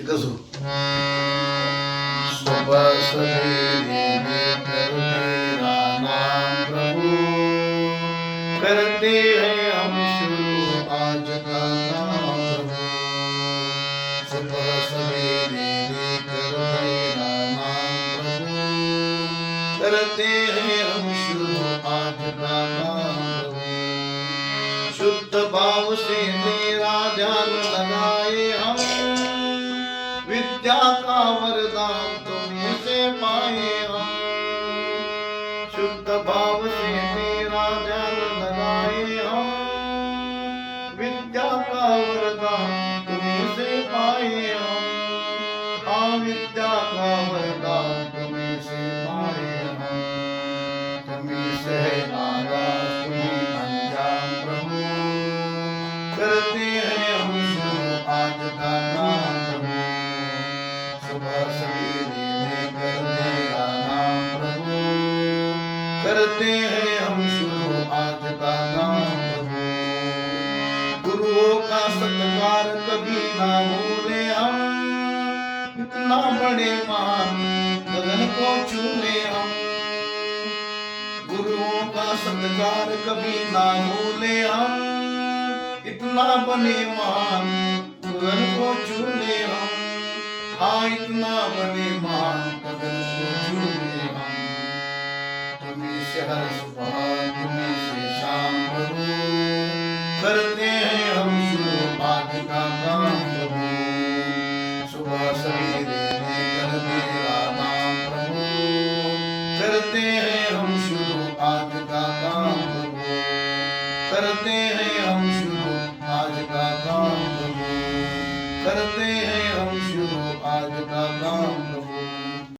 इधर सुनो। सुबह सवेरे लेकर तेरा नाम प्रभु, करते हैं हम शुरू आज का काम प्रभु। सुबह सवेरे लेकर तेरा नाम प्रभु, करते हैं हम शुरू आज का काम प्रभु। शुद्ध भाव से तेरा ध्यान लगाए हम, विद्या का वरदान तुम्हीं से पाए हम। शुद्ध भाव से तेरा ध्यान लगाए हम, विद्या का वरदान तुम्हीं से पाए हम। हाँ, विद्या का वरदान तुम्हीं से पाए हम। तुम्हीं से नाराज तुम्हीं अनजान प्रभु, करते हैं हम शुरू आज का काम प्रभु। सुबह सवेरे लेकर तेरा नाम प्रभु, करते हैं हम शुरू आज का काम प्रभु। गुरुओं का सत्कार कभी ना भूले हम, इतना बड़े महान गगन को छूले हम। गुरुओं का सत्कार कभी ना भूले हम, इतना बने महान गगन को छूले हम। हाँ, इतना बने महान गगन को छूले हम। तुम्हीं से हर सुबह तुम्हीं से शाम प्रभु, करते हैं हम शुरू आज का काम प्रभु। सुबह सवेरे लेकर तेरा नाम प्रभु, करते हैं हम शुरू आज का काम प्रभु। करते हैं हम शुरू आज का काम प्रभु, करते हैं हम शुरू आज का काम।